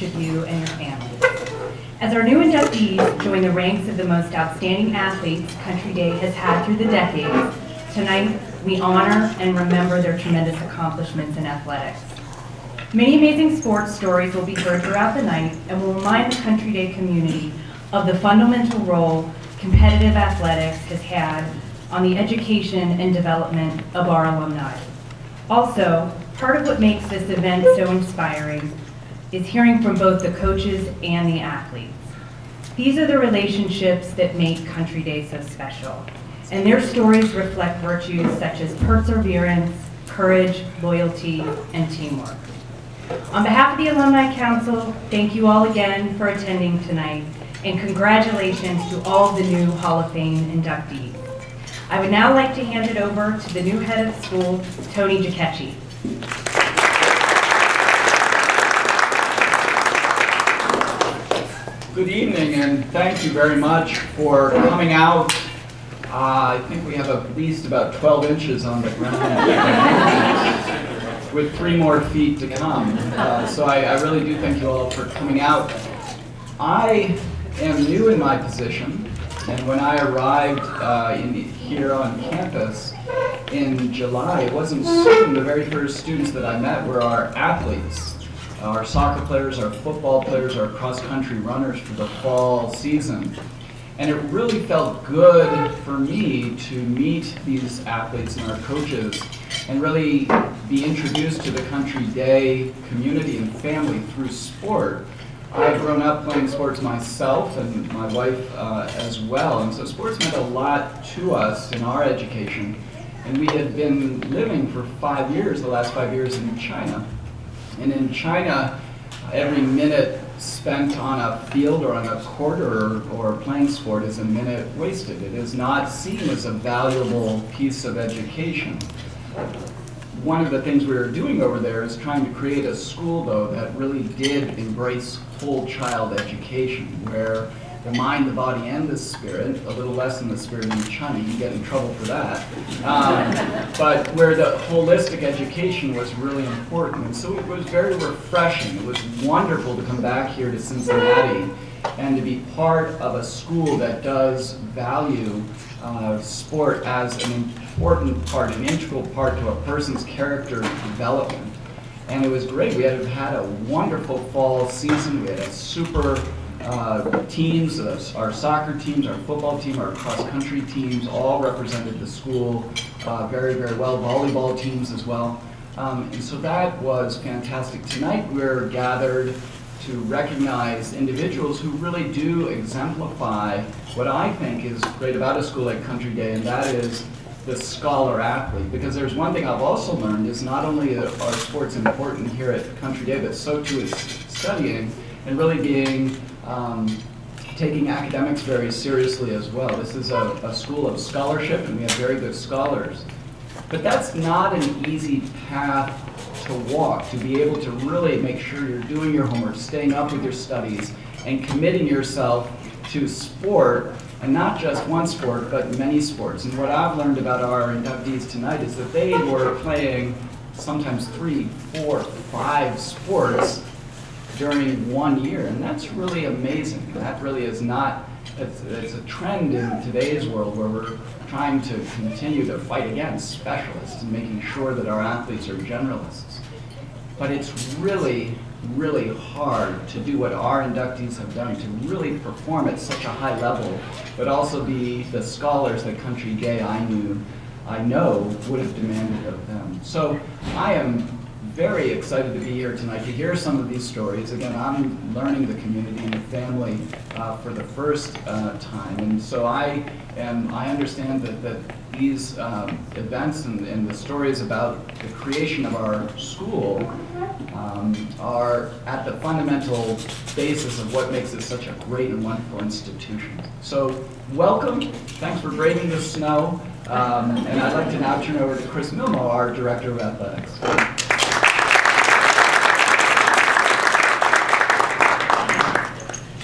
of you and your families. As our new inductees join the ranks of the most outstanding athletes Country Day has had through the decades, tonight we honor and remember their tremendous accomplishments in athletics. Many amazing sports stories will be heard throughout the night and will remind the Country Day community of the fundamental role competitive athletics has had on the education and development of our alumni. Also, part of what makes this event so inspiring is hearing from both the coaches and the athletes. These are the relationships that make Country Day so special, and their stories reflect virtues such as perseverance, courage, loyalty, and teamwork. On behalf of the Alumni Council, thank you all again for attending tonight, and congratulations to all the new Hall of Fame inductees. I would now like to hand it over to the new head of school, Tony Giacchetti. Good evening, and thank you very much for coming out. I think we have at least about 12 inches on the ground, with 3 more feet to come. So I really do thank you all for coming out. I am new in my position, and when I arrived here on campus in July, it wasn't soon. The very first students that I met were our athletes, our soccer players, our football players, our cross-country runners for the fall season. And it really felt good for me to meet these athletes and our coaches and really be introduced to the Country Day community and family through sport. I've grown up playing sports myself and my wife as well, and so sports meant a lot to us in our education. And we had been living for 5 years, the last 5 years, in China. And in China, every minute spent on a field or on a court or playing sport is a minute wasted. It is not seen as a valuable piece of education. One of the things we were doing over there is trying to create a school, though, that really did embrace whole child education, where the mind, the body, and the spirit, a little less than the spirit in China, you get in trouble for that, but where the holistic education was really important. And so it was very refreshing. It was wonderful to come back here to Cincinnati and to be part of a school that does value sport as an important part, an integral part to a person's character development. And it was great. We had a wonderful fall season. We had a super teams, our soccer teams, our football team, our cross-country teams all represented the school very, very well, volleyball teams as well. And so that was fantastic. Tonight we're gathered to recognize individuals who really do exemplify what I think is great about a school like Country Day, and that is the scholar athlete. Because there's one thing I've also learned is not only are sports important here at Country Day, but so too is studying and really being taking academics very seriously as well. This is a school of scholarship, and we have very good scholars. But that's not an easy path to walk, to be able to really make sure you're doing your homework, staying up with your studies, and committing yourself to sport, and not just one sport, but many sports. And what I've learned about our inductees tonight is that they were playing sometimes 3, 4, 5 sports during 1 year, and that's really amazing. That really is not, it's a trend in today's world where we're trying to continue to fight against specialists and making sure that our athletes are generalists. But it's really, really hard to do what our inductees have done, to really perform at such a high level, but also be the scholars that Country Day I know would have demanded of them. So I am very excited to be here tonight to hear some of these stories. Again, I'm learning the community and the family for the first time, and so I understand that these events and the stories about the creation of our school are at the fundamental basis of what makes it such a great and wonderful institution. So welcome, thanks for braving the snow, and I'd like to now turn over to Chris Milmo, our Director of Athletics.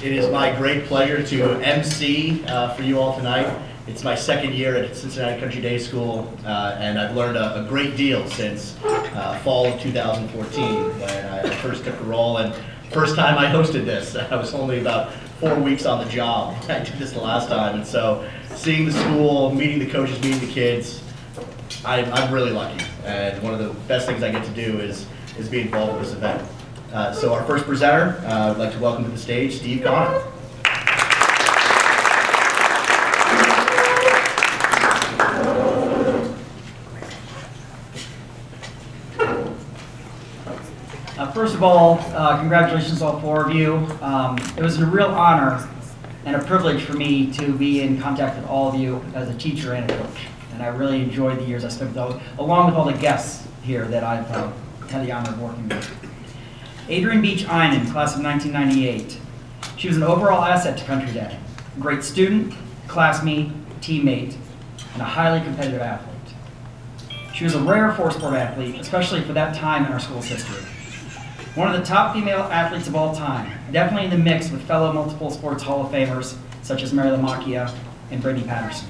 It is my great pleasure to MC for you all tonight. It's my second year at Cincinnati Country Day School, and I've learned a great deal since fall of 2014 when I first took the role. And first time I hosted this. I was only about 4 weeks on the job. I did this the last time, and so seeing the school, meeting the coaches, meeting the kids, I'm really lucky. And one of the best things I get to do is be involved with this event. So our first presenter, I'd like to welcome to the stage Steve Connor. First of all, congratulations all 4 of you. It was a real honor and a privilege for me to be in contact with all of you as a teacher and a coach. And I really enjoyed the years I spent with all, along with all the guests here that I've had the honor of working with. Adrienne Beach Einen, class of 1998. She was an overall asset to Country Day. A great student, classmate, teammate, and a highly competitive athlete. She was a rare four-sport athlete, especially for that time in our school's history. One of the top female athletes of all time, definitely in the mix with fellow multiple sports Hall of Famers such as Mary Lamacchia and Brittany Patterson.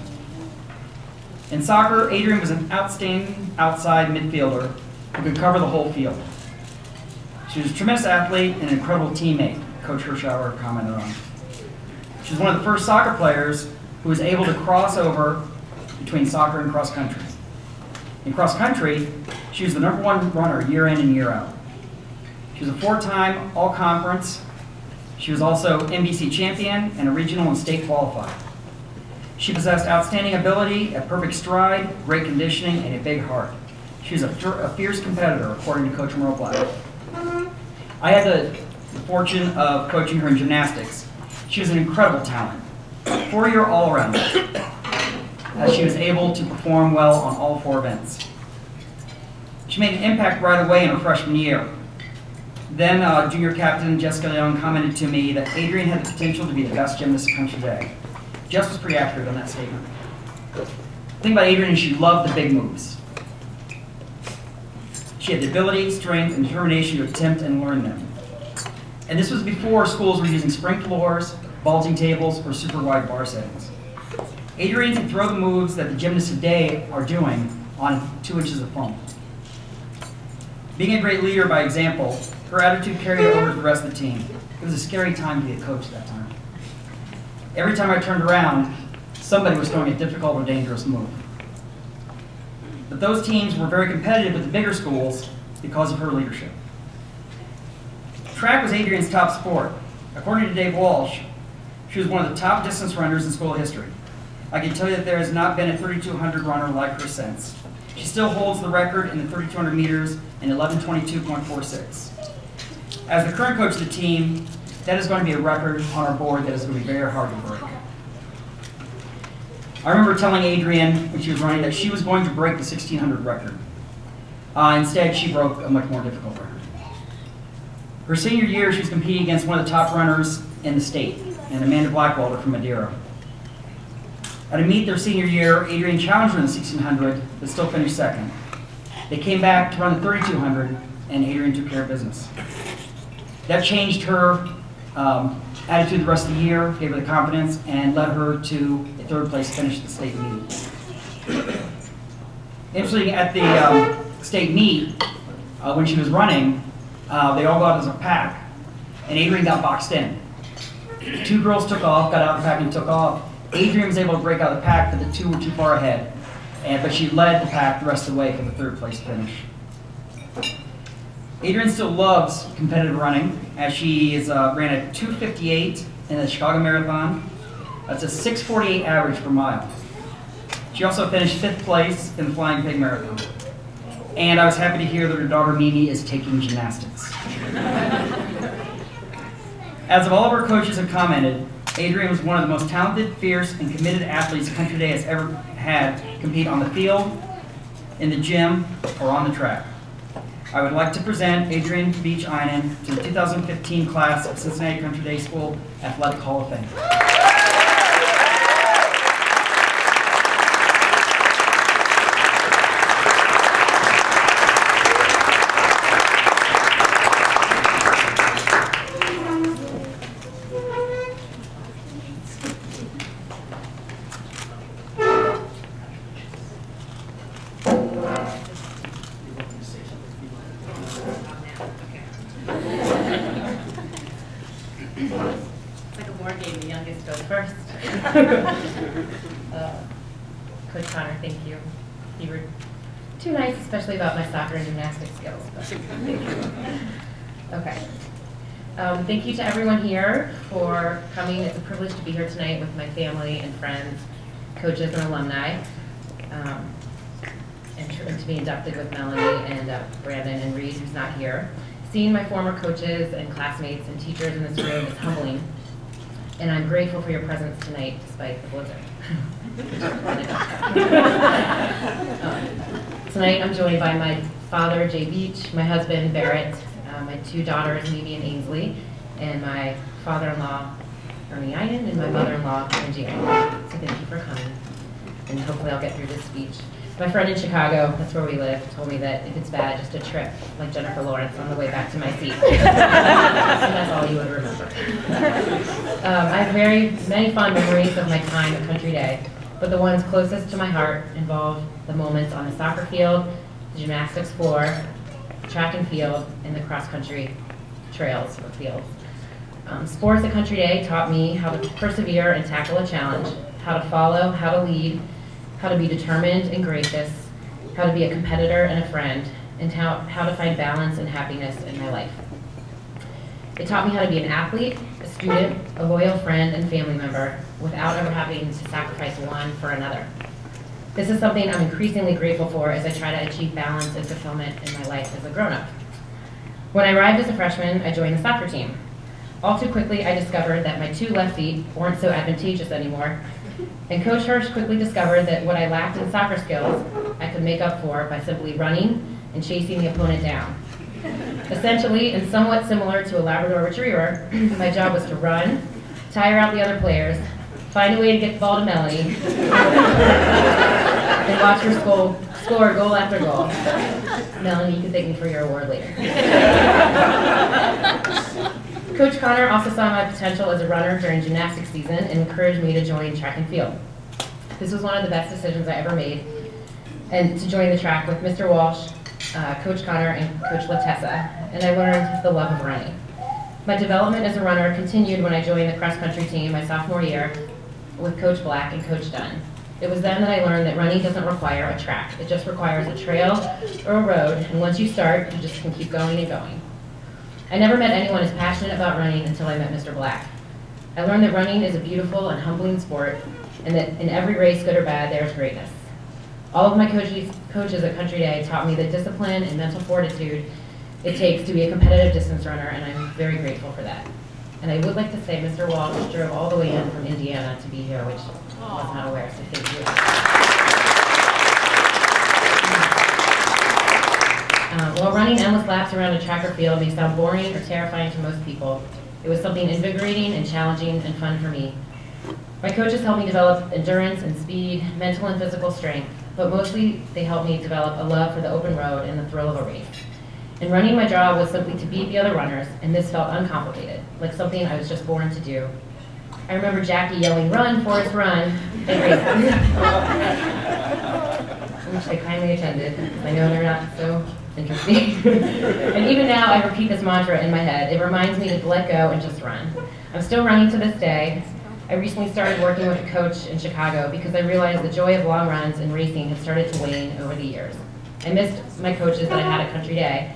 In soccer, Adrienne was an outstanding outside midfielder who could cover the whole field. She was a tremendous athlete and an incredible teammate, Coach Hirschauer commented on. She was one of the first soccer players who was able to cross over between soccer and cross country. In cross country, she was the #1 runner year in and year out. She was a 4-time all-conference. She was also NBC champion and a regional and state qualifier. She possessed outstanding ability, a perfect stride, great conditioning, and a big heart. She was a fierce competitor, according to Coach Merle Black. I had the fortune of coaching her in gymnastics. She was an incredible talent, 4-year all-arounder, as she was able to perform well on all 4 events. She made an impact right away in her freshman year. Then junior captain Jessica Leung commented to me that Adrienne had the potential to be the best gymnast at Country Day. Jess was pretty accurate on that statement. The thing about Adrienne is she loved the big moves. She had the ability, strength, and determination to attempt and learn them. And this was before schools were using spring floors, vaulting tables, or super wide bar settings. Adrienne could throw the moves that the gymnasts today are doing on 2 inches of foam. Being a great leader by example, her attitude carried over to the rest of the team. It was a scary time to be a coach at that time. Every time I turned around, somebody was throwing a difficult or dangerous move. But those teams were very competitive with the bigger schools because of her leadership. Track was Adrienne's top sport. According to Dave Walsh, she was one of the top distance runners in school history. I can tell you that there has not been a 3,200 runner like her since. She still holds the record in the 3,200 meters in 11:22.46. As the current coach of the team, that is going to be a record on our board that is going to be very hard to break. I remember telling Adrienne when she was running that she was going to break the 1,600 record. Instead, she broke a much more difficult record. Her senior year, she was competing against one of the top runners in the state, and Amanda Blackwalder from Madeira. At a meet their senior year, Adrienne challenged her in the 1,600, but still finished second. They came back to run the 3,200, and Adrienne took care of business. That changed her attitude the rest of the year, gave her the confidence, and led her to a 3rd place finish at the state meet. Interestingly, at the state meet, when she was running, they all got as a pack, and Adrienne got boxed in. 2 girls took off, got out of the pack and took off. Adrienne was able to break out of the pack, but the 2 were too far ahead. But she led the pack the rest of the way for the 3rd place finish. Adrienne still loves competitive running, as she ran a 2:58 in the Chicago Marathon. That's a 6:48 average per mile. She also finished 5th place in the Flying Pig Marathon. And I was happy to hear that her daughter Mimi is taking gymnastics. As of all of our coaches have commented, Adrienne was one of the most talented, fierce, and committed athletes Country Day has ever had compete on the field, in the gym, or on the track. I would like to present Adrienne Beach Einen to the 2015 class of Cincinnati Country Day School Athletic Hall of Fame. It's like a board game, the youngest goes first. Coach Connor, thank you. You were too nice, especially about my soccer and gymnastics skills. But thank you. Okay. Thank you to everyone here for coming. It's a privilege to be here tonight with my family and friends, coaches and alumni, and to be inducted with Melanie and Brandon and Reed, who's not here. Seeing my former coaches and classmates and teachers in this room is humbling, and I'm grateful for your presence tonight despite the blizzard. Tonight I'm joined by my father, Jay Beach, my husband, Barrett, my two daughters, Mimi and Ainsley, and my father-in-law, Ernie Iden, and my mother-in-law, Angie Iden. So thank you for coming, and hopefully I'll get through this speech. My friend in Chicago, that's where we live, told me that if it's bad, just a trip, like Jennifer Lawrence on the way back to my seat. And that's all you would remember. I have very many fond memories of my time at Country Day, but the ones closest to my heart involve the moments on the soccer field, the gymnastics floor, track and field, and the cross-country trails or fields. Sports at Country Day taught me how to persevere and tackle a challenge, how to follow, how to lead, how to be determined and gracious, how to be a competitor and a friend, and how to find balance and happiness in my life. It taught me how to be an athlete, a student, a loyal friend and family member, without ever having to sacrifice one for another. This is something I'm increasingly grateful for as I try to achieve balance and fulfillment in my life as a grown-up. When I arrived as a freshman, I joined the soccer team. All too quickly, I discovered that my two left feet weren't so advantageous anymore, and Coach Hirsch quickly discovered that what I lacked in soccer skills, I could make up for by simply running and chasing the opponent down. Essentially, and somewhat similar to a Labrador Retriever, my job was to run, tire out the other players, find a way to get the ball to Melanie, and watch her score goal after goal. Melanie, you can thank me for your award later. Coach Connor also saw my potential as a runner during gymnastics season and encouraged me to join track and field. This was one of the best decisions I ever made, and to join the track with Mr. Walsh, Coach Connor, and Coach Latessa, and I learned the love of running. My development as a runner continued when I joined the cross-country team my sophomore year with Coach Black and Coach Dunn. It was then that I learned that running doesn't require a track. It just requires a trail or a road, and once you start, you just can keep going and going. I never met anyone as passionate about running until I met Mr. Black. I learned that running is a beautiful and humbling sport, and that in every race, good or bad, there is greatness. All of my coaches at Country Day taught me the discipline and mental fortitude it takes to be a competitive distance runner, and I'm very grateful for that. And I would like to say Mr. Walsh drove all the way in from Indiana to be here, which I was not aware, so thank you. While running endless laps around a track or field may sound boring or terrifying to most people, it was something invigorating and challenging and fun for me. My coaches helped me develop endurance and speed, mental and physical strength, but mostly they helped me develop a love for the open road and the thrill of a race. In running, my job was simply to beat the other runners, and this felt uncomplicated, like something I was just born to do. I remember Jackie yelling, "Run, Forrest, run," at races, which I kindly attended, because I know they're not so interesting. And even now, I repeat this mantra in my head. It reminds me to let go and just run. I'm still running to this day. I recently started working with a coach in Chicago because I realized the joy of long runs and racing had started to wane over the years. I missed my coaches that I had at Country Day,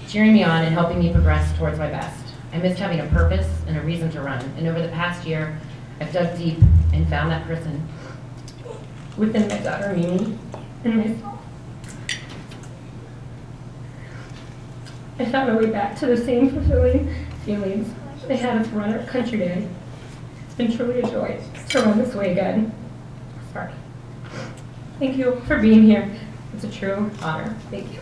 cheering me on and helping me progress towards my best. I missed having a purpose and a reason to run. And over the past year, I've dug deep and found that person within my daughter, Mimi, and myself. I found a way back to the same fulfilling feelings I had as a runner at Country Day. It's been truly a joy to run this way again. Sorry. Thank you for being here. It's a true honor. Thank you.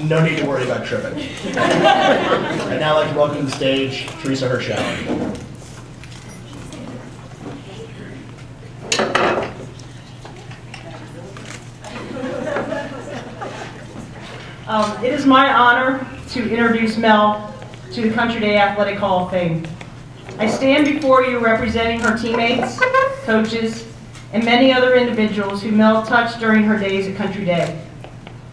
No need to worry about tripping. I'd now like to welcome to the stage Teresa Hirschauer. It is my honor to introduce Mel to the Country Day Athletic Hall of Fame. I stand before you representing her teammates, coaches, and many other individuals who Mel touched during her days at Country Day.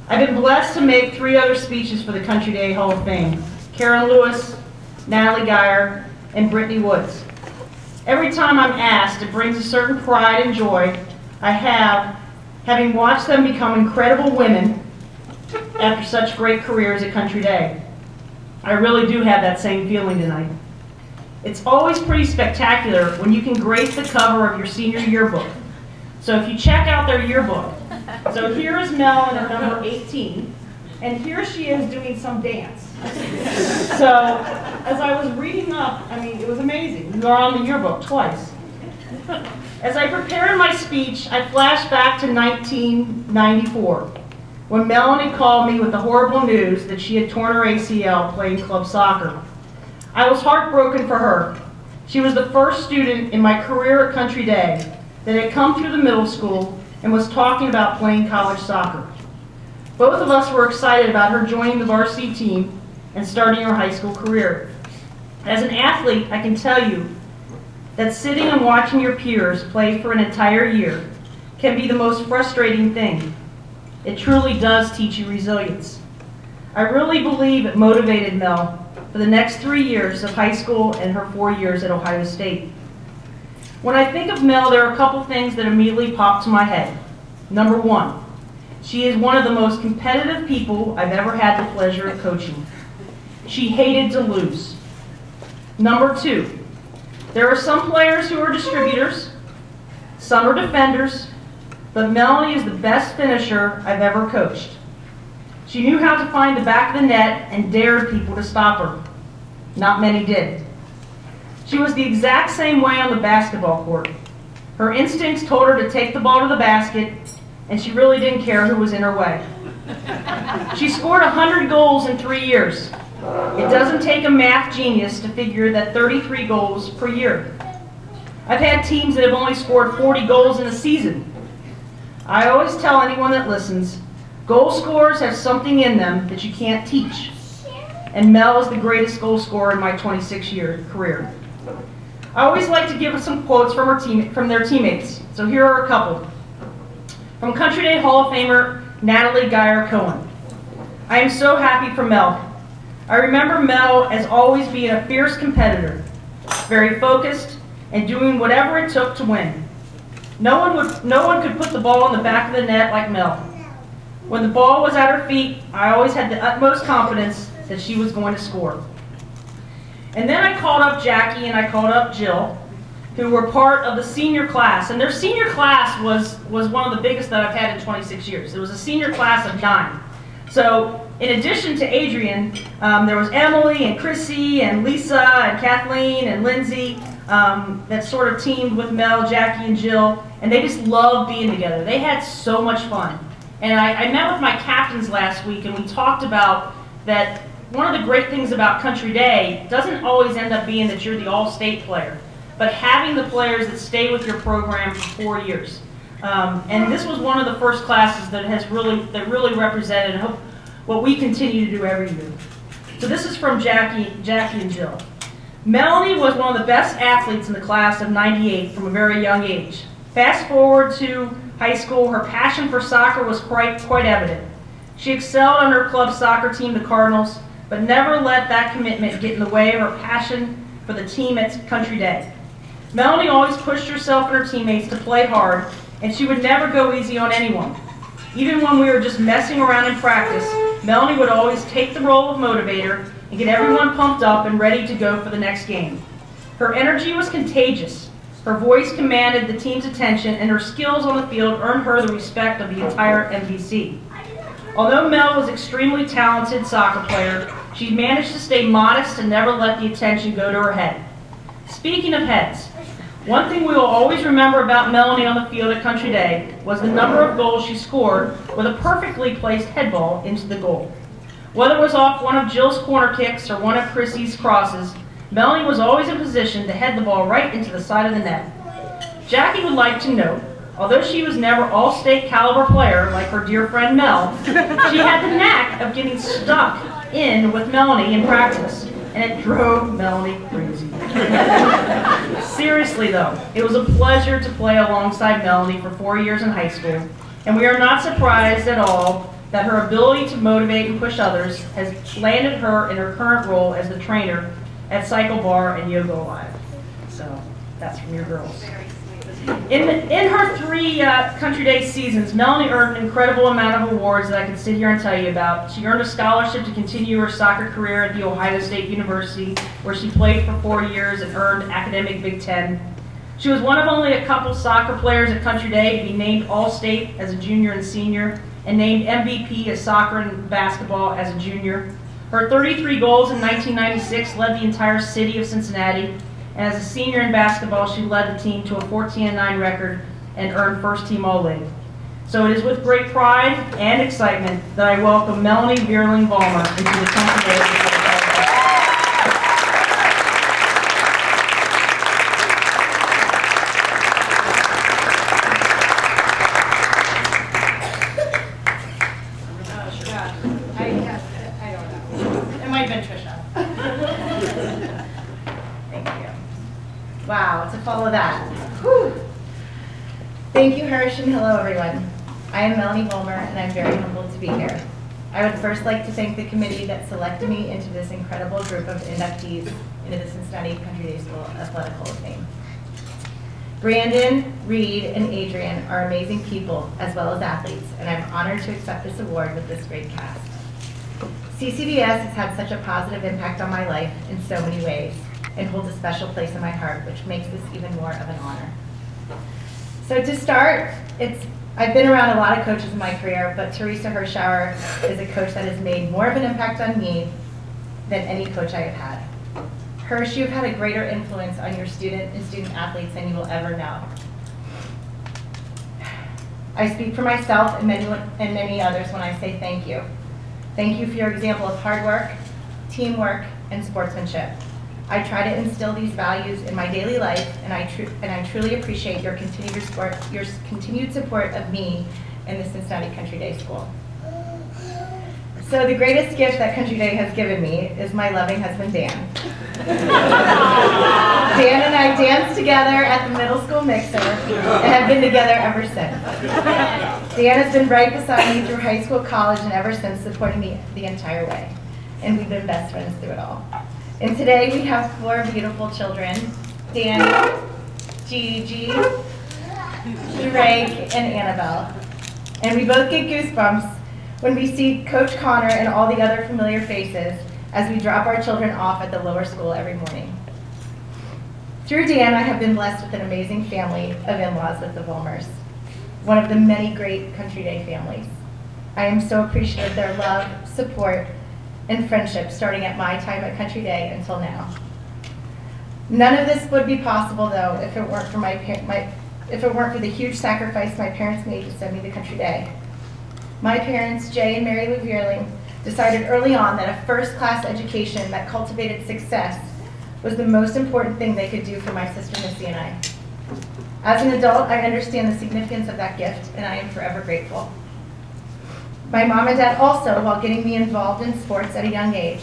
I've been blessed to make 3 other speeches for the Country Day Hall of Fame: Karen Lewis, Natalie Geyer, and Brittany Woods. Every time I'm asked, it brings a certain pride and joy I have, having watched them become incredible women after such great careers at Country Day. I really do have that same feeling tonight. It's always pretty spectacular when you can grace the cover of your senior yearbook. So if you check out their yearbook, so here is Mel in her number 18, and here she is doing some dance. So as I was reading up, I mean, it was amazing. You are on the yearbook twice. As I prepared my speech, I flashed back to 1994, when Melanie called me with the horrible news that she had torn her ACL playing club soccer. I was heartbroken for her. She was the first student in my career at Country Day that had come through the middle school and was talking about playing college soccer. Both of us were excited about her joining the varsity team and starting her high school career. As an athlete, I can tell you that sitting and watching your peers play for an entire year can be the most frustrating thing. It truly does teach you resilience. I really believe it motivated Mel for the next 3 years of high school and her 4 years at Ohio State. When I think of Mel, there are a couple things that immediately pop to my head. Number 1, she is one of the most competitive people I've ever had the pleasure of coaching. She hated to lose. Number 2, there are some players who are distributors, some are defenders, but Melanie is the best finisher I've ever coached. She knew how to find the back of the net and dared people to stop her. Not many did. She was the exact same way on the basketball court. Her instincts told her to take the ball to the basket, and she really didn't care who was in her way. She scored 100 goals in 3 years. It doesn't take a math genius to figure that 33 goals per year. I've had teams that have only scored 40 goals in a season. I always tell anyone that listens, goal scorers have something in them that you can't teach. And Mel is the greatest goal scorer in my 26-year career. I always like to give some quotes from their teammates. So here are a couple. From Country Day Hall of Famer Natalie Geyer Cohen. I am so happy for Mel. I remember Mel as always being a fierce competitor, very focused, and doing whatever it took to win. No one could put the ball in the back of the net like Mel. When the ball was at her feet, I always had the utmost confidence that she was going to score. And then I called up Jackie and I called up Jill, who were part of the senior class. And their senior class was one of the biggest that I've had in 26 years. It was a senior class of 9. So in addition to Adrian, there was Emily and Chrissy and Lisa and Kathleen and Lindsay that sort of teamed with Mel, Jackie, and Jill. And they just loved being together. They had so much fun. And I met with my captains last week and we talked about that one of the great things about Country Day doesn't always end up being that you're the all-state player, but having the players that stay with your program for 4 years. And this was one of the first classes that really represented what we continue to do every year. So this is from Jackie and Jill. Melanie was one of the best athletes in the class of '98 from a very young age. Fast forward to high school, her passion for soccer was quite evident. She excelled on her club soccer team, the Cardinals, but never let that commitment get in the way of her passion for the team at Country Day. Melanie always pushed herself and her teammates to play hard, and she would never go easy on anyone. Even when we were just messing around in practice, Melanie would always take the role of motivator and get everyone pumped up and ready to go for the next game. Her energy was contagious. Her voice commanded the team's attention, and her skills on the field earned her the respect of the entire MVC. Although Mel was an extremely talented soccer player, she managed to stay modest and never let the attention go to her head. Speaking of heads, one thing we will always remember about Melanie on the field at Country Day was the number of goals she scored with a perfectly placed head ball into the goal. Whether it was off one of Jill's corner kicks or one of Chrissy's crosses, Melanie was always in position to head the ball right into the side of the net. Jackie would like to note, although she was never all-state caliber player like her dear friend Mel, she had the knack of getting stuck in with Melanie in practice and it drove Melanie crazy. Seriously though, it was a pleasure to play alongside Melanie for 4 years in high school, and we are not surprised at all that her ability to motivate and push others has landed her in her current role as the trainer at Cycle Bar and Yoga Alive. So that's from your girls. In her 3 Country Day seasons, Melanie earned an incredible amount of awards that I could sit here and tell you about. She earned a scholarship to continue her soccer career at The Ohio State University, where she played for 4 years and earned academic Big Ten. She was one of only a couple soccer players at Country Day to be named All-State as a junior and senior, and named MVP of soccer and basketball as a junior. Her 33 goals in 1996 led the entire city of Cincinnati, and as a senior in basketball, she led the team to a 14-9 record and earned first team All-League. So it is with great pride and excitement that I welcome Melanie Vierling-Vollmer into the Country Day. Wow, to follow that. Whew. Thank you, Hirsch, and hello, everyone. I am Melanie Vollmer, and I'm very humbled to be here. I would first like to thank the committee that selected me into this incredible group of inductees into the Cincinnati Country Day School Athletic Hall of Fame. Brandon, Reed, and Adrian are amazing people as well as athletes, and I'm honored to accept this award with this great cast. CCDS has had such a positive impact on my life in so many ways, and holds a special place in my heart, which makes this even more of an honor. So to start, I've been around a lot of coaches in my career, but Teresa Hirschauer is a coach that has made more of an impact on me than any coach I have had. Hirsch, you've had a greater influence on your student and student athletes than you will ever know. I speak for myself and many others when I say thank you. Thank you for your example of hard work, teamwork, and sportsmanship. I try to instill these values in my daily life, and I truly appreciate your continued support of me in the Cincinnati Country Day School. So the greatest gift that Country Day has given me is my loving husband, Dan. Dan and I danced together at the middle school mixer and have been together ever since. Dan has been right beside me through high school, college, and ever since, supporting me the entire way. And we've been best friends through it all. And today we have 4 beautiful children, Danny, Gigi, Drake, and Annabelle. And we both get goosebumps when we see Coach Connor and all the other familiar faces as we drop our children off at the lower school every morning. Through Dan, I have been blessed with an amazing family of in-laws with the Vollmers, one of the many great Country Day families. I am so appreciative of their love, support, and friendship starting at my time at Country Day until now. None of this would be possible though if it weren't for the huge sacrifice my parents made to send me to Country Day. My parents, Jay and Mary Lou Vierling, decided early on that a first-class education that cultivated success was the most important thing they could do for my sister Missy and I. As an adult, I understand the significance of that gift, and I am forever grateful. My mom and dad also, while getting me involved in sports at a young age,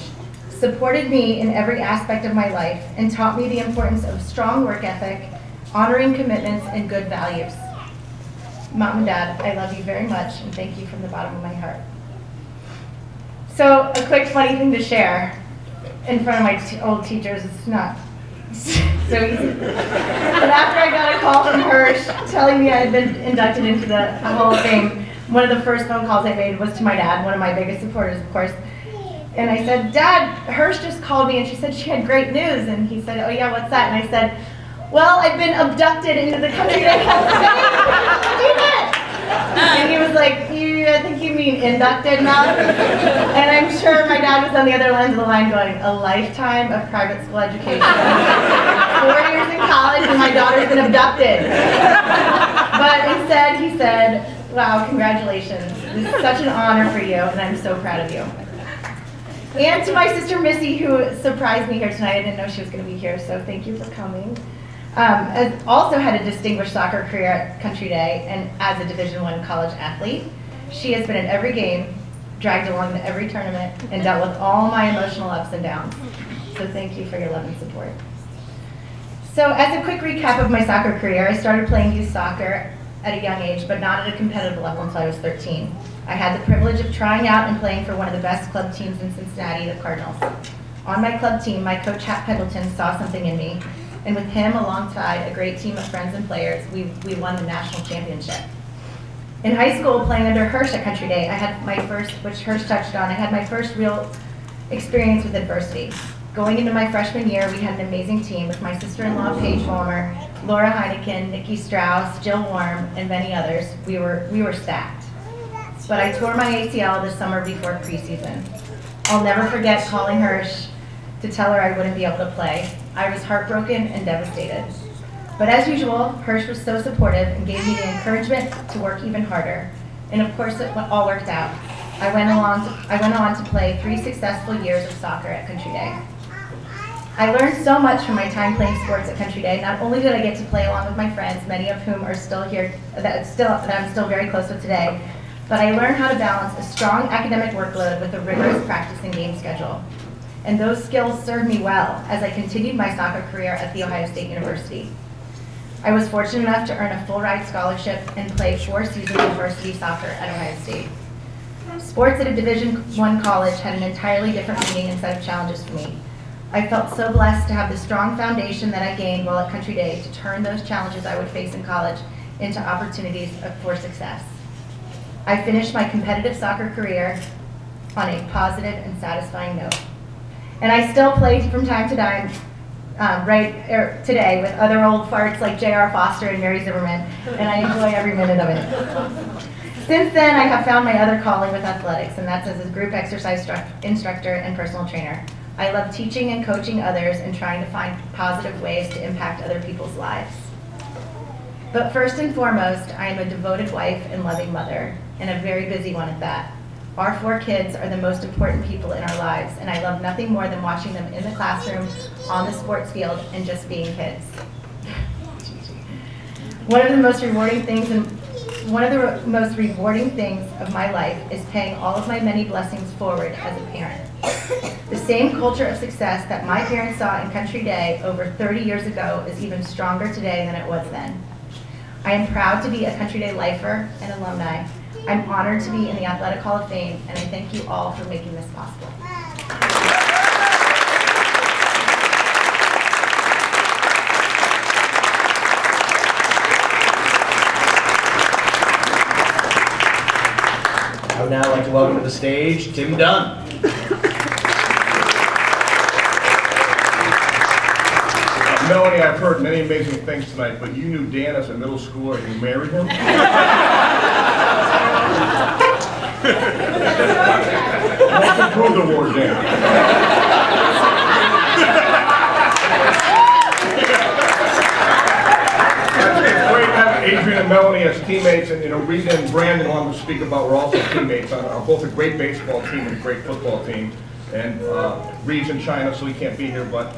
supported me in every aspect of my life and taught me the importance of strong work ethic, honoring commitments, and good values. Mom and Dad, I love you very much, and thank you from the bottom of my heart. So, a quick funny thing to share in front of my old teachers, it's not so easy. But after I got a call from Hirsch telling me I had been inducted into the Hall of Fame, one of the first phone calls I made was to my dad, one of my biggest supporters, of course. And I said, Dad, Hirsch just called me and she said she had great news. And he said, oh yeah, what's that? And I said, well, I've been abducted into the Country Day Hall of Fame. And he was like, I think you mean inducted, Mom? And I'm sure my dad was on the other end of the line going, a lifetime of private school education, 4 years in college, and my daughter's been abducted. But instead, he said, wow, congratulations. This is such an honor for you, and I'm so proud of you. And to my sister Missy, who surprised me here tonight. I didn't know she was going to be here, so thank you for coming. Has also had a distinguished soccer career at Country Day, and as a Division I college athlete, she has been at every game, dragged along to every tournament, and dealt with all my emotional ups and downs. So thank you for your love and support. So as a quick recap of my soccer career, I started playing youth soccer at a young age, but not at a competitive level until I was 13. I had the privilege of trying out and playing for one of the best club teams in Cincinnati, the Cardinals. On my club team, my coach, Hat Pendleton, saw something in me, and with him alongside a great team of friends and players, we won the national championship. In high school, playing under Hirsch at Country Day, I had my first, which Hirsch touched on, I had my first real experience with adversity. Going into my freshman year, we had an amazing team with my sister-in-law, Paige Vollmer, Laura Heineken, Nikki Strauss, Jill Worm, and many others. We were stacked. But I tore my ACL this summer before preseason. I'll never forget calling Hirsch to tell her I wouldn't be able to play. I was heartbroken and devastated. But as usual, Hirsch was so supportive and gave me the encouragement to work even harder. And of course, it all worked out. I went on to play 3 successful years of soccer at Country Day. I learned so much from my time playing sports at Country Day. Not only did I get to play along with my friends, many of whom are still here, that I'm still very close with today, but I learned how to balance a strong academic workload with a rigorous practice and game schedule. And those skills served me well as I continued my soccer career at The Ohio State University. I was fortunate enough to earn a full-ride scholarship and play 4 seasons of varsity soccer at Ohio State. Sports at a Division I college had an entirely different meaning and set of challenges for me. I felt so blessed to have the strong foundation that I gained while at Country Day to turn those challenges I would face in college into opportunities for success. I finished my competitive soccer career on a positive and satisfying note. And I still play from time to time, today with other old farts like J.R. Foster and Mary Zimmerman, and I enjoy every minute of it. Since then, I have found my other calling with athletics, and that's as a group exercise instructor and personal trainer. I love teaching and coaching others and trying to find positive ways to impact other people's lives. But first and foremost, I am a devoted wife and loving mother, and a very busy one at that. Our 4 kids are the most important people in our lives, and I love nothing more than watching them in the classroom, on the sports field, and just being kids. One of the most rewarding things of my life is paying all of my many blessings forward as a parent. The same culture of success that my parents saw in Country Day over 30 years ago is even stronger today than it was then. I am proud to be a Country Day lifer and alumni. I'm honored to be in the Athletic Hall of Fame, and I thank you all for making this possible. I would now like to welcome to the stage Tim Dunn. Melanie, I've heard many amazing things tonight, but you knew Dan as a middle schooler and you married him? What's the Proof Award, Dan? It's great to have Adrian and Melanie as teammates, and Rita and Brandon, who I'm going to speak about, were also teammates on both a great baseball team and a great football team. And Reed's in China, so he can't be here, but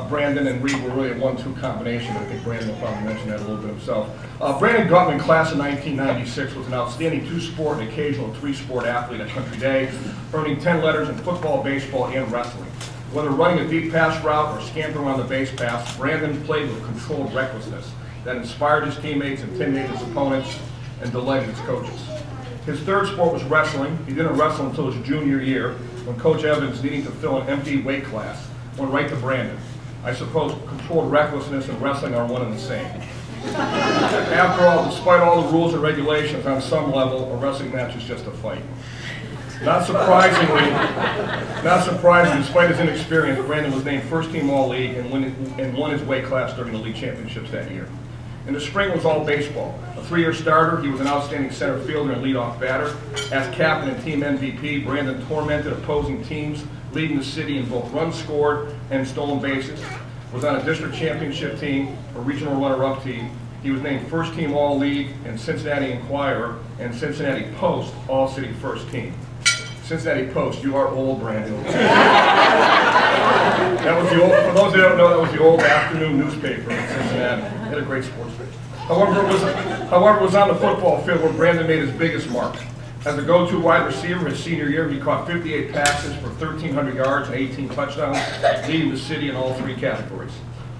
Brandon and Reed were really a 1-2 combination. I think Brandon will probably mention that a little bit himself. Brandon Gutman, class of 1996, was an outstanding 2-sport and occasional 3-sport athlete at Country Day, earning 10 letters in football, baseball, and wrestling. Whether running a deep pass route or scampering around the base pass, Brandon played with controlled recklessness that inspired his teammates, intimidated his opponents, and delighted his coaches. His 3rd sport was wrestling. He didn't wrestle until his junior year, when Coach Evans, needing to fill an empty weight class, went right to Brandon. I suppose controlled recklessness and wrestling are one and the same. After all, despite all the rules and regulations, on some level, a wrestling match is just a fight. Not surprisingly, despite his inexperience, Brandon was named first-team All-League and won his weight class during the league championships that year. In the spring, it was all baseball. A 3-year starter, he was an outstanding center fielder and leadoff batter. As captain and team MVP, Brandon tormented opposing teams, leading the city in both runs scored and stolen bases. Was on a district championship team, a regional runner-up team. He was named first-team All-League and Cincinnati Enquirer and Cincinnati Post All-City First Team. Cincinnati Post, you are old, Brandon. That was the old, for those that don't know, that was the old afternoon newspaper in Cincinnati. It had a great sports page. However, it was on the football field where Brandon made his biggest mark. As a go-to wide receiver his senior year, he caught 58 passes for 1,300 yards and 18 touchdowns, leading the city in all 3 categories,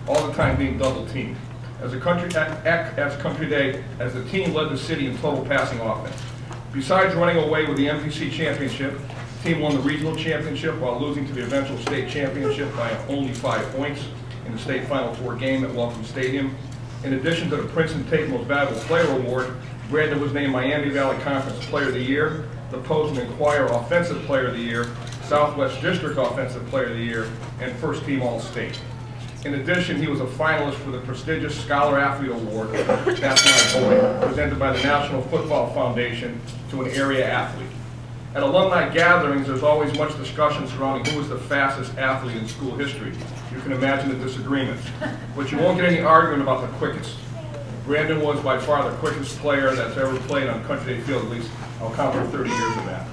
all the time being double-teamed. As Country Day, as the team led the city in total passing offense. Besides running away with the MVC championship, the team won the regional championship while losing to the eventual state championship by only 5 points in the state Final Four game at Welcome Stadium. In addition to the Princeton Tate Most Valuable Player Award, Brandon was named Miami Valley Conference Player of the Year, the Post and Inquirer Offensive Player of the Year, Southwest District Offensive Player of the Year, and First Team All-State. In addition, he was a finalist for the prestigious Scholar Athlete Award, That's My Boy, presented by the National Football Foundation to an area athlete. At alumni gatherings, there's always much discussion surrounding who was the fastest athlete in school history. You can imagine the disagreements. But you won't get any argument about the quickest. Brandon was by far the quickest player that's ever played on Country Day Field, at least I'll count for 30 years of that.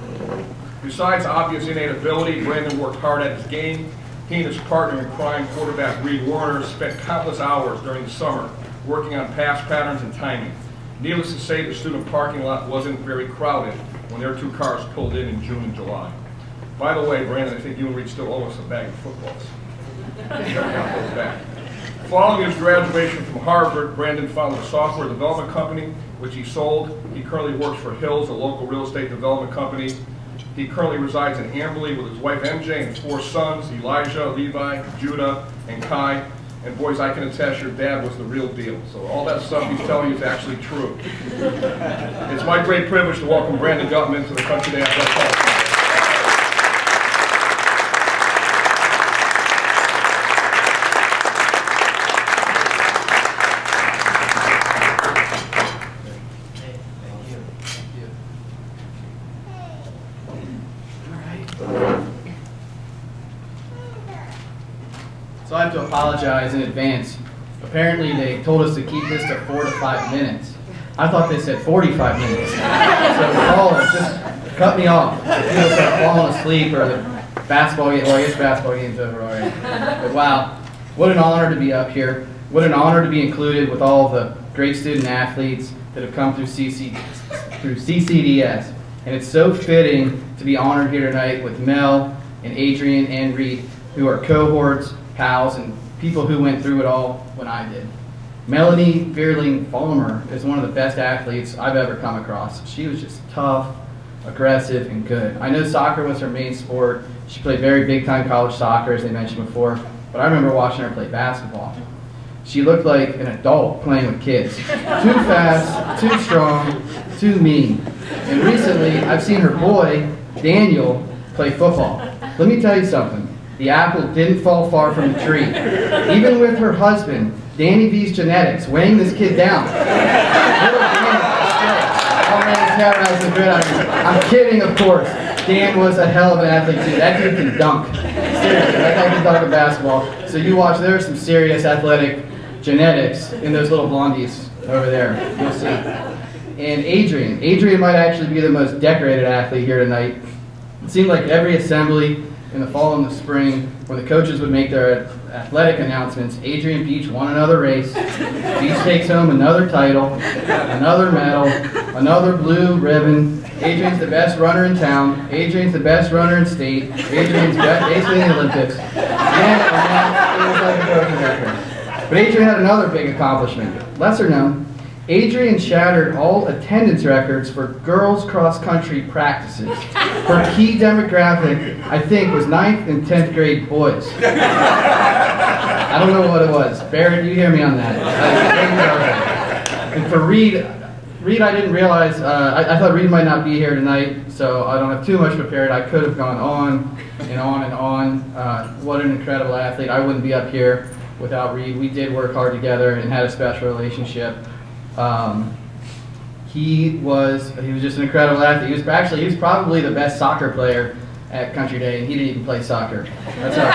Besides obvious innate ability, Brandon worked hard at his game. He and his partner in crime, quarterback Reed Warner, spent countless hours during the summer working on pass patterns and timing. Needless to say, the student parking lot wasn't very crowded when their 2 cars pulled in June and July. By the way, Brandon, I think you and Reed still owe us a bag of footballs. Following his graduation from Harvard, Brandon founded a software development company, which he sold. He currently works for Hills, a local real estate development company. He currently resides in Amberley with his wife MJ and 4 sons, Elijah, Levi, Judah, and Kai. And boys, I can attest your dad was the real deal. So all that stuff he's telling you is actually true. It's my great privilege to welcome Brandon Gutman to the Country Day Athletic Hall. So I have to apologize in advance. Apparently they told us to keep this to 4 to 5 minutes. I thought they said 45 minutes. So caller, just cut me off. If people start falling asleep or the basketball game, well I guess basketball game's over already. But wow, what an honor to be up here. What an honor to be included with all the great student athletes that have come through CCDS. And it's so fitting to be honored here tonight with Mel and Adrian and Reed, who are cohorts, pals, and people who went through it all when I did. Melanie Vierling-Fulmer is one of the best athletes I've ever come across. She was just tough, aggressive, and good. I know soccer was her main sport. She played very big-time college soccer, as they mentioned before, but I remember watching her play basketball. She looked like an adult playing with kids. Too fast, too strong, too mean. And recently, I've seen her boy, Daniel, play football. Let me tell you something. The apple didn't fall far from the tree. Even with her husband, Danny V's genetics, weighing this kid down. I'm kidding, of course. Dan was a hell of an athlete too. That dude can dunk. Seriously, that guy can dunk a basketball. So you watch, there's some serious athletic genetics in those little blondies over there. You'll see. And Adrian might actually be the most decorated athlete here tonight. It seemed like every assembly in the fall and the spring, when the coaches would make their athletic announcements, Adrian Beach won another race. Beach takes home another title, another medal, another blue ribbon. Adrian's the best runner in town. Adrian's the best runner in state. Adrian's basically in the Olympics. And it was like a broken record. But Adrian had another big accomplishment, lesser known. Adrian shattered all attendance records for girls cross-country practices. Her key demographic, I think, was 9th and 10th grade boys. I don't know what it was. Barrett, you hear me on that. And for Reed, I didn't realize, I thought Reed might not be here tonight, so I don't have too much prepared. I could have gone on and on and on. What an incredible athlete. I wouldn't be up here without Reed. We did work hard together and had a special relationship. He was just an incredible athlete. He was probably the best soccer player at Country Day, and he didn't even play soccer. That's how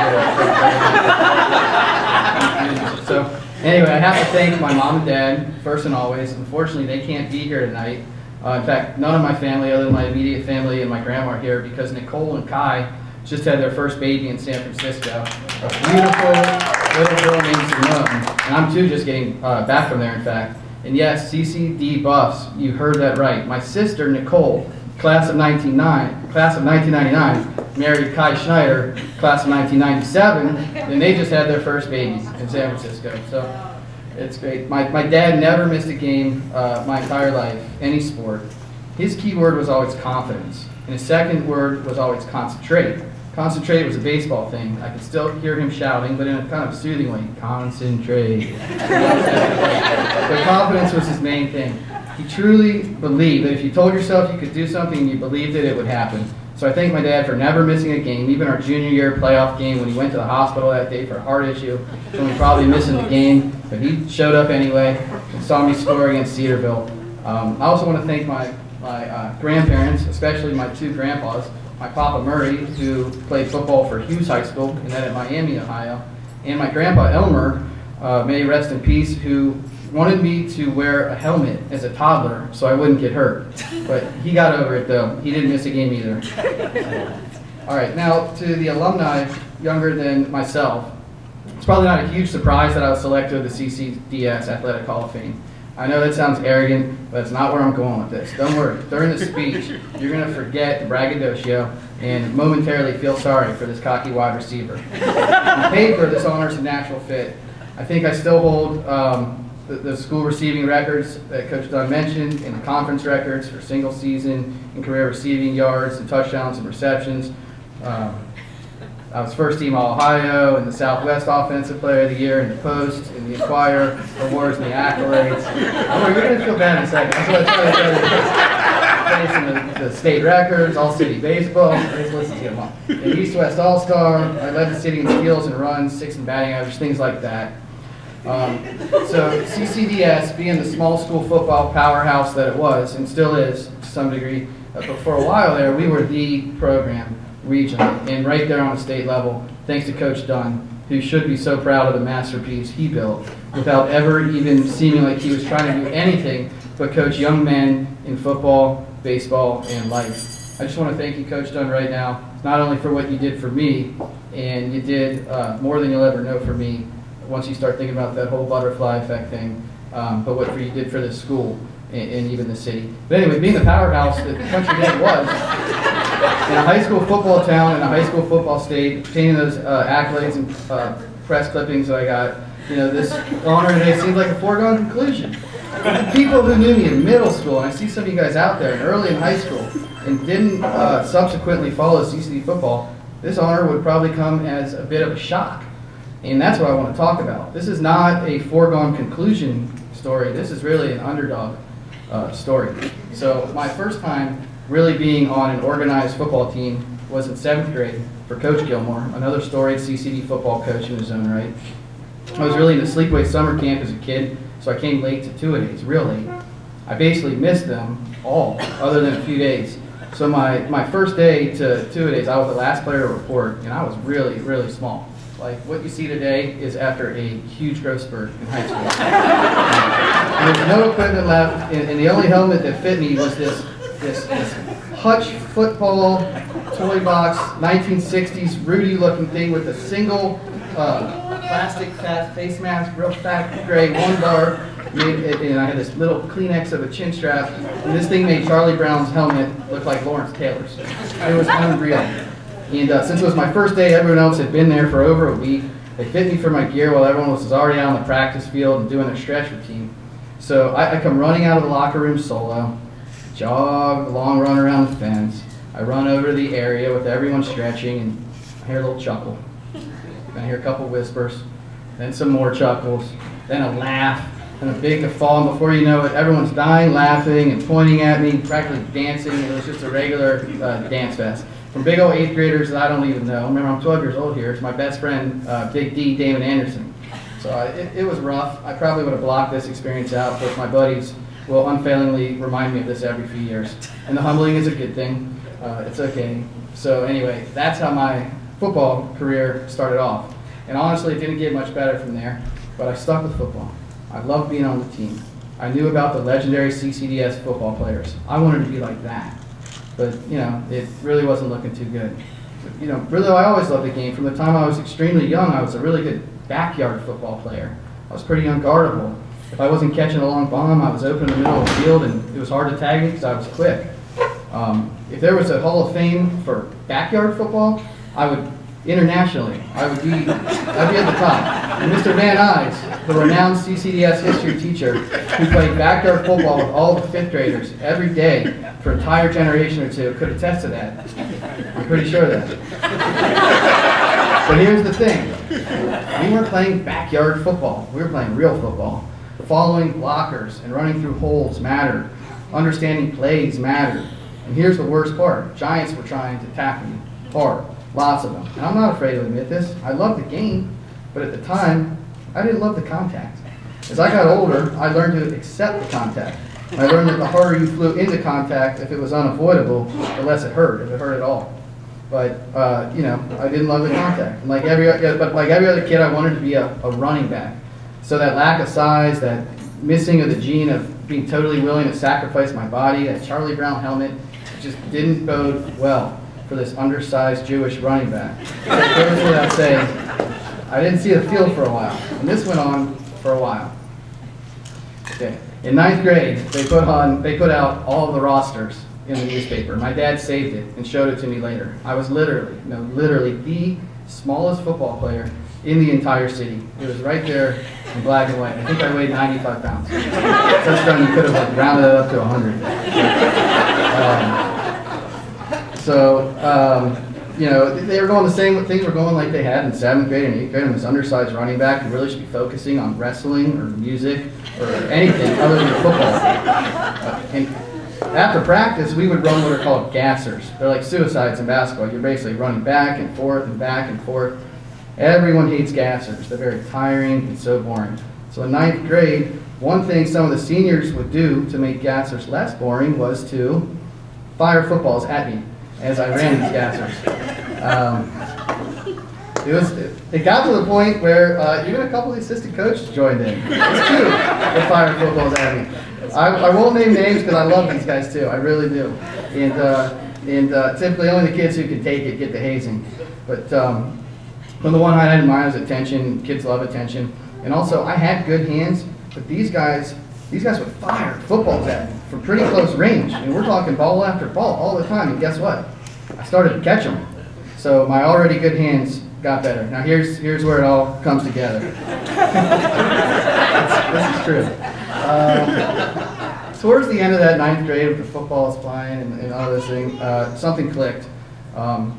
good. So anyway, I have to thank my mom and dad first and always. Unfortunately, they can't be here tonight. In fact, none of my family, other than my immediate family and my grandma, are here because Nicole and Kai just had their first baby in San Francisco. A beautiful little girl named Simone, and I'm too just getting back from there, in fact. And yes, CCD Buffs, you heard that right. My sister, Nicole, class of 1999, married Kai Schneider, class of 1997, and they just had their first baby in San Francisco. So it's great. My dad never missed a game my entire life, any sport. His key word was always confidence, and his second word was always concentrate. Concentrate was a baseball thing. I could still hear him shouting, but in a kind of soothing way, concentrate. But confidence was his main thing. He truly believed that if you told yourself you could do something and you believed it would happen. So I thank my dad for never missing a game, even our junior year playoff game when he went to the hospital that day for a heart issue, when we probably missing the game, but he showed up anyway and saw me score against Cedarville. I also want to thank my grandparents, especially my two grandpas, my Papa Murray, who played football for Hughes High School and then at Miami, Ohio, and my Grandpa Elmer, may he rest in peace, who wanted me to wear a helmet as a toddler so I wouldn't get hurt. But he got over it though. He didn't miss a game either. All right, now to the alumni younger than myself. It's probably not a huge surprise that I was selected to the CCDS Athletic Hall of Fame. I know that sounds arrogant, but it's not where I'm going with this. Don't worry, during the speech, you're going to forget the braggadocio and momentarily feel sorry for this cocky wide receiver. On paper, this honor is a natural fit. I think I still hold the school receiving records that Coach Dunn mentioned, and the conference records for single season and career receiving yards and touchdowns and receptions. I was first team All-Ohio and the Southwest Offensive Player of the Year in the Post, in the Inquirer, awards and the accolades. Oh, you're going to feel bad in a second. That's what I try to tell you. The state records, All-City Baseball, let's get them all. And East-West All-Star, I led the city in steals and runs, 6th in batting average, things like that. So CCDS, being the small school football powerhouse that it was, and still is to some degree, but for a while there, we were the program regionally, and right there on the state level, thanks to Coach Dunn, who should be so proud of the masterpiece he built, without ever even seeming like he was trying to do anything but coach young men in football, baseball, and life. I just want to thank you, Coach Dunn, right now, not only for what you did for me, and you did more than you'll ever know for me once you start thinking about that whole butterfly effect thing, but what you did for this school and even the city. But anyway, being the powerhouse that Country Day was, in a high school football town, in a high school football state, obtaining those accolades and press clippings that I got, this honor today seems like a foregone conclusion. The people who knew me in middle school, and I see some of you guys out there, and early in high school, and didn't subsequently follow CCD football, this honor would probably come as a bit of a shock. And that's what I want to talk about. This is not a foregone conclusion story. This is really an underdog story. So my first time really being on an organized football team was in 7th grade for Coach Gilmore, another storied CCD football coach in his own right. I was really in the sleepaway summer camp as a kid, so I came late to 2-a-days, real late. I basically missed them all, other than a few days. So my first day to 2-a-days, I was the last player to report, and I was really, really small. Like what you see today is after a huge growth spurt in high school. There's no equipment left, and the only helmet that fit me was this Hutch football toy box, 1960s Rudy looking thing with a single plastic fat face mask, real fat gray, 1 bar, and I had this little Kleenex of a chin strap, and this thing made Charlie Brown's helmet look like Lawrence Taylor's. It was unreal. And since it was my first day, everyone else had been there for over a week. They fit me for my gear while everyone was already out on the practice field and doing their stretch routine. So I come running out of the locker room solo, jog, long run around the fence. I run over to the area with everyone stretching, and I hear a little chuckle. Then I hear a couple whispers, then some more chuckles, then a laugh, and a big guffaw. And before you know it, everyone's dying laughing and pointing at me, practically dancing. It was just a regular dance fest. From big old 8th graders that I don't even know. Remember, I'm 12 years old here. It's my best friend, Big D, Damon Anderson. So it was rough. I probably would have blocked this experience out, but my buddies will unfailingly remind me of this every few years. And the humbling is a good thing. It's okay. So anyway, that's how my football career started off. And honestly, it didn't get much better from there, but I stuck with football. I loved being on the team. I knew about the legendary CCDS football players. I wanted to be like that. But, it really wasn't looking too good. But, really, I always loved the game. From the time I was extremely young, I was a really good backyard football player. I was pretty unguardable. If I wasn't catching a long bomb, I was open in the middle of the field, and it was hard to tag me because I was quick. If there was a Hall of Fame for backyard football, internationally, I'd be at the top. And Mr. Van Nuys, the renowned CCDS history teacher who played backyard football with all the fifth graders every day for an entire generation or two, could attest to that. I'm pretty sure of that. But here's the thing. We weren't playing backyard football. We were playing real football. Following blockers and running through holes mattered. Understanding plays mattered. And here's the worst part. Giants were trying to tackle me hard. Lots of them. And I'm not afraid to admit this. I loved the game, but at the time, I didn't love the contact. As I got older, I learned to accept the contact. I learned that the harder you flew into contact, if it was unavoidable, the less it hurt, if it hurt at all. But, I didn't love the contact. And like every other kid, I wanted to be a running back. So that lack of size, that missing of the gene of being totally willing to sacrifice my body, that Charlie Brown helmet, just didn't bode well for this undersized Jewish running back. It goes without saying, I didn't see the field for a while. And this went on for a while. Okay. In 9th grade, they put out all of the rosters in the newspaper. My dad saved it and showed it to me later. I was literally the smallest football player in the entire city. It was right there in black and white. I think I weighed 95 pounds. Touchdown, you could have rounded it up to 100. They were going the same things were going like they had in 7th grade and 8th grade. I'm this undersized running back who really should be focusing on wrestling or music or anything other than football. And after practice, we would run what are called gassers. They're like suicides in basketball. You're basically running back and forth and back and forth. Everyone hates gassers. They're very tiring and so boring. So in 9th grade, one thing some of the seniors would do to make gassers less boring was to fire footballs at me as I ran these gassers. It got to the point where even a couple of the assistant coaches joined in. It's cute. They fired footballs at me. I won't name names because I love these guys too. I really do. And typically only the kids who can take it get the hazing. But on the one hand, I had in mind was attention. Kids love attention. And also, I had good hands, but these guys would fire footballs at me from pretty close range. And we're talking ball after ball all the time. And guess what? I started to catch them. So my already good hands got better. Now here's where it all comes together. This is true. Towards the end of that 9th grade with the footballs flying and all this thing, something clicked. I'm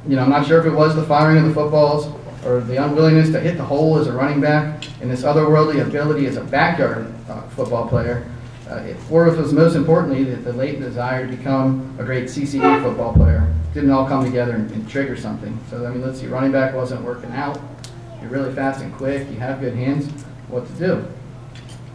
not sure if it was the firing of the footballs or the unwillingness to hit the hole as a running back and this otherworldly ability as a backyard football player, or if it was most importantly the latent desire to become a great CCD football player. Didn't all come together and trigger something. So, let's see, running back wasn't working out. You're really fast and quick. You have good hands. What to do?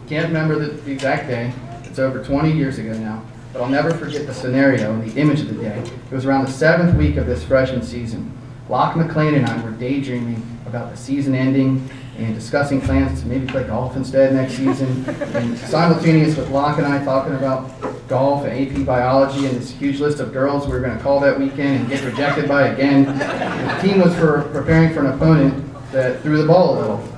Can't remember the exact day. It's over 20 years ago now. But I'll never forget the scenario and the image of the day. It was around the 7th week of this freshman season. Locke McLean and I were daydreaming about the season ending and discussing plans to maybe play golf instead next season. And simultaneous with Locke and I talking about golf and AP biology and this huge list of girls we were going to call that weekend and get rejected by again. The team was preparing for an opponent that threw the ball a little.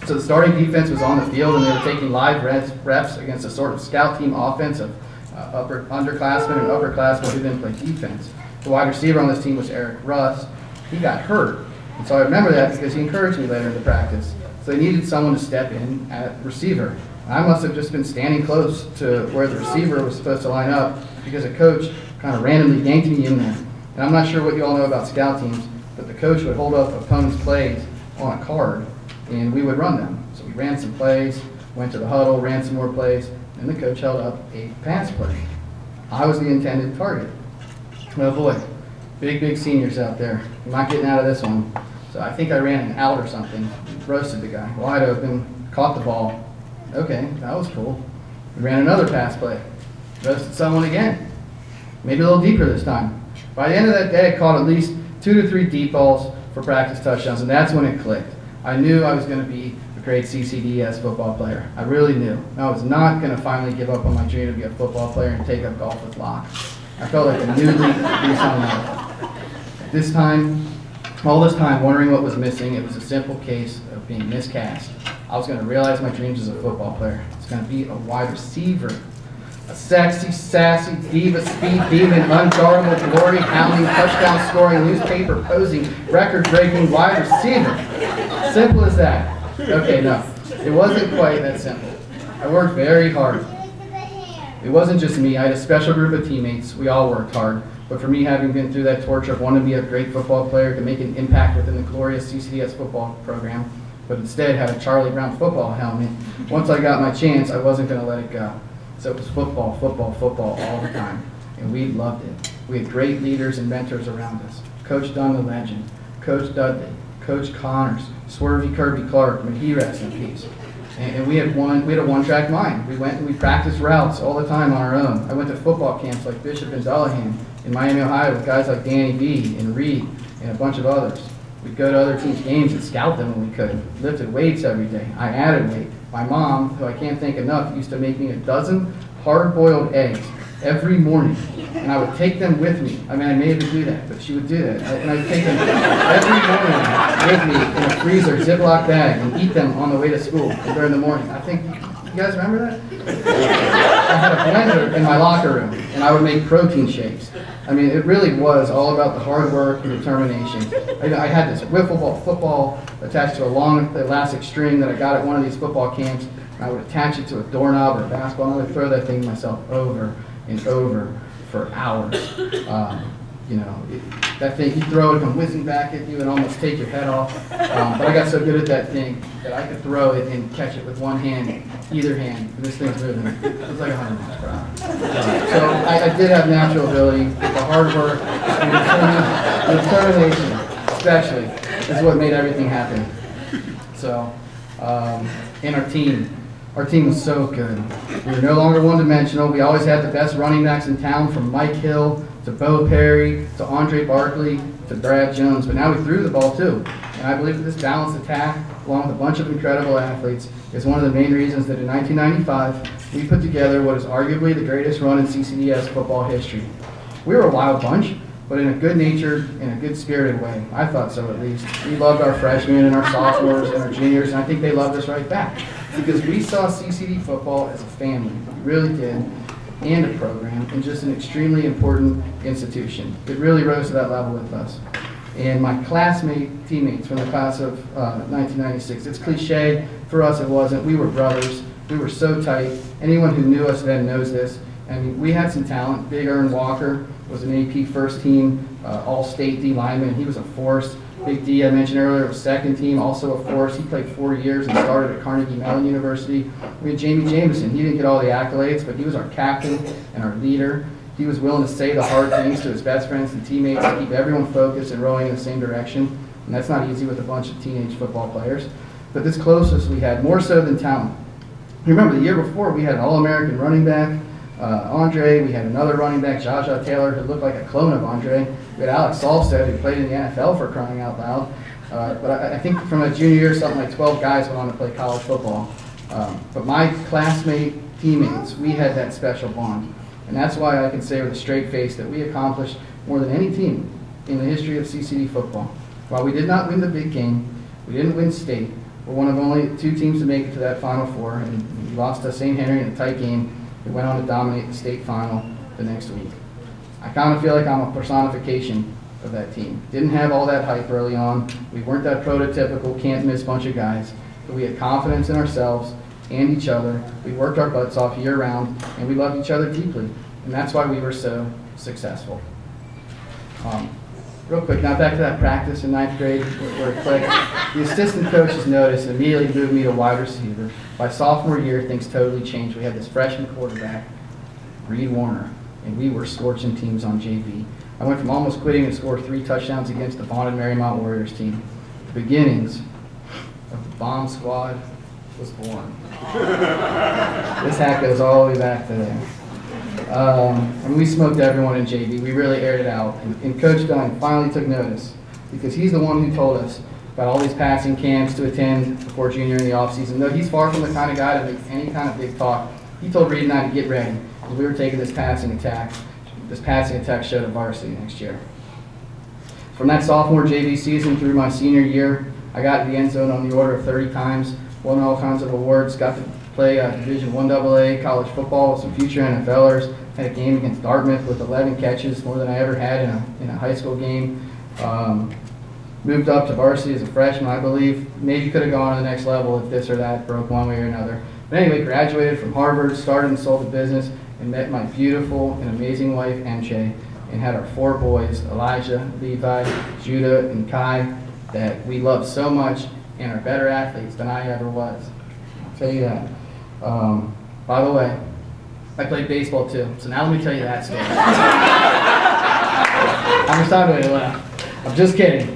So the starting defense was on the field and they were taking live reps against a sort of scout team offense of underclassmen and upperclassmen who didn't play defense. The wide receiver on this team was Eric Russ. He got hurt. And so I remember that because he encouraged me later in the practice. So they needed someone to step in at receiver. I must have just been standing close to where the receiver was supposed to line up because a coach kind of randomly yanked me in there. And I'm not sure what you all know about scout teams, but the coach would hold up opponents' plays on a card and we would run them. So we ran some plays, went to the huddle, ran some more plays, and the coach held up a pass play. I was the intended target. Oh boy, big seniors out there. I'm not getting out of this one. So I think I ran an out or something, roasted the guy, wide open, caught the ball. Okay, that was cool. We ran another pass play, roasted someone again. Maybe a little deeper this time. By the end of that day, I caught at least 2 to 3 deep balls for practice touchdowns, and that's when it clicked. I knew I was going to be a great CCDS football player. I really knew. I was not going to finally give up on my dream to be a football player and take up golf with Locke. I felt like a new leaf breeze on life. All this time, wondering what was missing, it was a simple case of being miscast. I was going to realize my dreams as a football player. It's going to be a wide receiver. A sexy, sassy, diva, speed demon, unguardable glory, hounding, touchdown scoring, newspaper posing, record-breaking wide receiver. Simple as that. Okay, no, it wasn't quite that simple. I worked very hard. It wasn't just me. I had a special group of teammates. We all worked hard. But for me, having been through that torture of wanting to be a great football player, to make an impact within the glorious CCDS football program, but instead had a Charlie Brown football helmet, once I got my chance, I wasn't going to let it go. So it was football, football, football all the time. And we loved it. We had great leaders and mentors around us. Coach Dunn, the legend. Coach Dudley. Coach Connors. Swervy Kirby Clark. May he rest in peace. And we had a one-track mind. We went and we practiced routes all the time on our own. I went to football camps like Bishop and Dullahan in Miami, Ohio with guys like Danny B and Reed and a bunch of others. We'd go to other teams' games and scout them when we could. Lifted weights every day. I added weight. My mom, who I can't thank enough, used to make me a dozen hard-boiled eggs every morning. And I would take them with me. I mean, I may even do that, but she would do that. And I would take them every morning with me in a freezer Ziploc bag and eat them on the way to school during the morning. I think, you guys remember that? I had a blender in my locker room, and I would make protein shakes. I mean, it really was all about the hard work and determination. I had this wiffle ball football attached to a long elastic string that I got at one of these football camps. And I would attach it to a doorknob or a basketball, and I would throw that thing myself over and over for hours. That thing, you throw it, come whizzing back at you and almost take your head off. But I got so good at that thing that I could throw it and catch it with one hand, either hand. And this thing's moving. It was like 100 miles per hour. So I did have natural ability, but the hard work and determination, especially, is what made everything happen. So, and our team was so good. We were no longer one-dimensional. We always had the best running backs in town, from Mike Hill to Bo Perry to Andre Barkley to Brad Jones. But now we threw the ball too. And I believe that this balanced attack, along with a bunch of incredible athletes, is one of the main reasons that in 1995, we put together what is arguably the greatest run in CCDS football history. We were a wild bunch, but in a good-natured and a good-spirited way. I thought so, at least. We loved our freshmen and our sophomores and our juniors, and I think they loved us right back. Because we saw CCD football as a family. We really did. And a program, and just an extremely important institution. It really rose to that level with us. And my teammates from the class of 1996, it's cliche, for us it wasn't. We were brothers. We were so tight. Anyone who knew us then knows this. I mean, we had some talent. Big Ern Walker was an AP first team all-state D lineman, and he was a force. Big D, I mentioned earlier, was second team, also a force. He played 4 years and started at Carnegie Mellon University. We had Jamie Jameson. He didn't get all the accolades, but he was our captain and our leader. He was willing to say the hard things to his best friends and teammates to keep everyone focused and rowing in the same direction. And that's not easy with a bunch of teenage football players. But this closest we had, more so than talent. Remember, the year before, we had an All-American running back, Andre. We had another running back, Jaja Taylor, who looked like a clone of Andre. We had Alex Salstead, who played in the NFL, for crying out loud. But I think from a junior year, something like 12 guys went on to play college football. But my classmate teammates, we had that special bond. And that's why I can say with a straight face that we accomplished more than any team in the history of CCD football. While we did not win the big game, we didn't win state. We're one of only 2 teams to make it to that Final Four, and we lost to St. Henry in a tight game. We went on to dominate the state final the next week. I kind of feel like I'm a personification of that team. Didn't have all that hype early on. We weren't that prototypical can't-miss bunch of guys, but we had confidence in ourselves and each other. We worked our butts off year-round, and we loved each other deeply, and that's why we were so successful. Real quick, now back to that practice in 9th grade where it clicked. The assistant coaches noticed and immediately moved me to wide receiver. By sophomore year, things totally changed. We had this freshman quarterback, Reed Warner, and we were scorching teams on JV. I went from almost quitting to score 3 touchdowns against the Vaughn and Marymount Warriors team. The beginnings of the Bomb Squad was born. This hat goes all the way back to there. And we smoked everyone in JV. We really aired it out. And Coach Dunn finally took notice because he's the one who told us about all these passing camps to attend before junior in the offseason. Though he's far from the kind of guy to make any kind of big talk, he told Reed and I to get ready because we were taking this passing attack show to varsity next year. From that sophomore JV season through my senior year, I got to the end zone on the order of 30 times. won all kinds of awards, got to play Division I AA college football with some future NFLers, had a game against Dartmouth with 11 catches, more than I ever had in a high school game. Moved up to varsity as a freshman, I believe. Maybe could have gone to the next level if this or that broke one way or another. But anyway, graduated from Harvard, started and sold a business, and met my beautiful and amazing wife, MJ, and had our 4 boys, Elijah, Levi, Judah, and Kai, that we love so much and are better athletes than I ever was. I'll tell you that. By the way, I played baseball too, so now let me tell you that story. How much time do I left? I'm just kidding.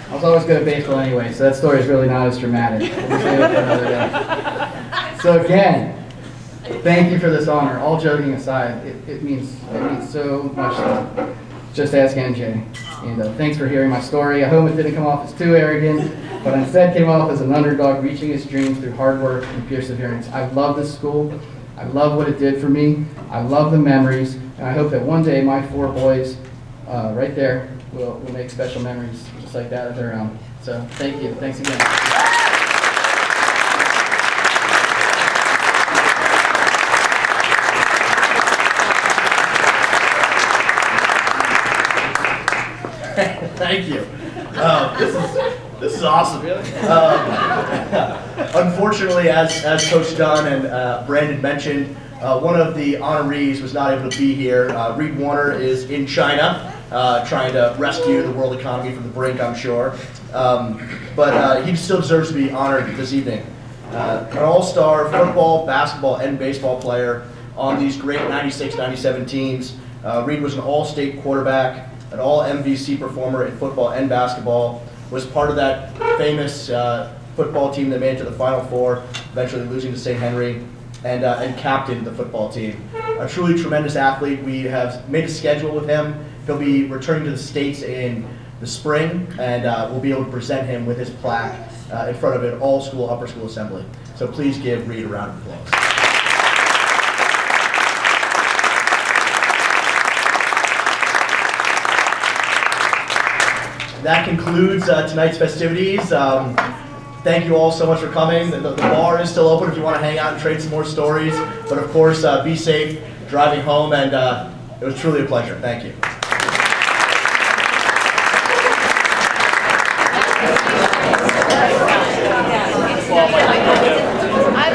I was always good at baseball anyway, so that story is really not as dramatic. We'll save it for another day. So again, thank you for this honor. All joking aside, it means so much to me. Just ask NJ. And thanks for hearing my story. I hope it didn't come off as too arrogant, but instead came off as an underdog reaching his dreams through hard work and perseverance. I love this school. I love what it did for me. I love the memories, and I hope that one day my 4 boys right there will make special memories just like that of their own. So thank you. Thanks again. Thank you. This is awesome. Unfortunately, as Coach Dunn and Brandon mentioned, one of the honorees was not able to be here. Reed Warner is in China, trying to rescue the world economy from the brink, I'm sure. But he still deserves to be honored this evening. An all-star football, basketball, and baseball player on these great 96-97 teams. Reed was an all-state quarterback, an all-MVC performer in football and basketball, was part of that famous football team that made it to the Final Four, eventually losing to St. Henry, and captained the football team. A truly tremendous athlete. We have made a schedule with him. He'll be returning to the States in the spring, and we'll be able to present him with his plaque in front of an all-school upper school assembly. So please give Reed a round of applause. That concludes tonight's festivities. Thank you all so much for coming. The bar is still open if you want to hang out and trade some more stories. But of course, be safe driving home, and it was truly a pleasure. Thank you. I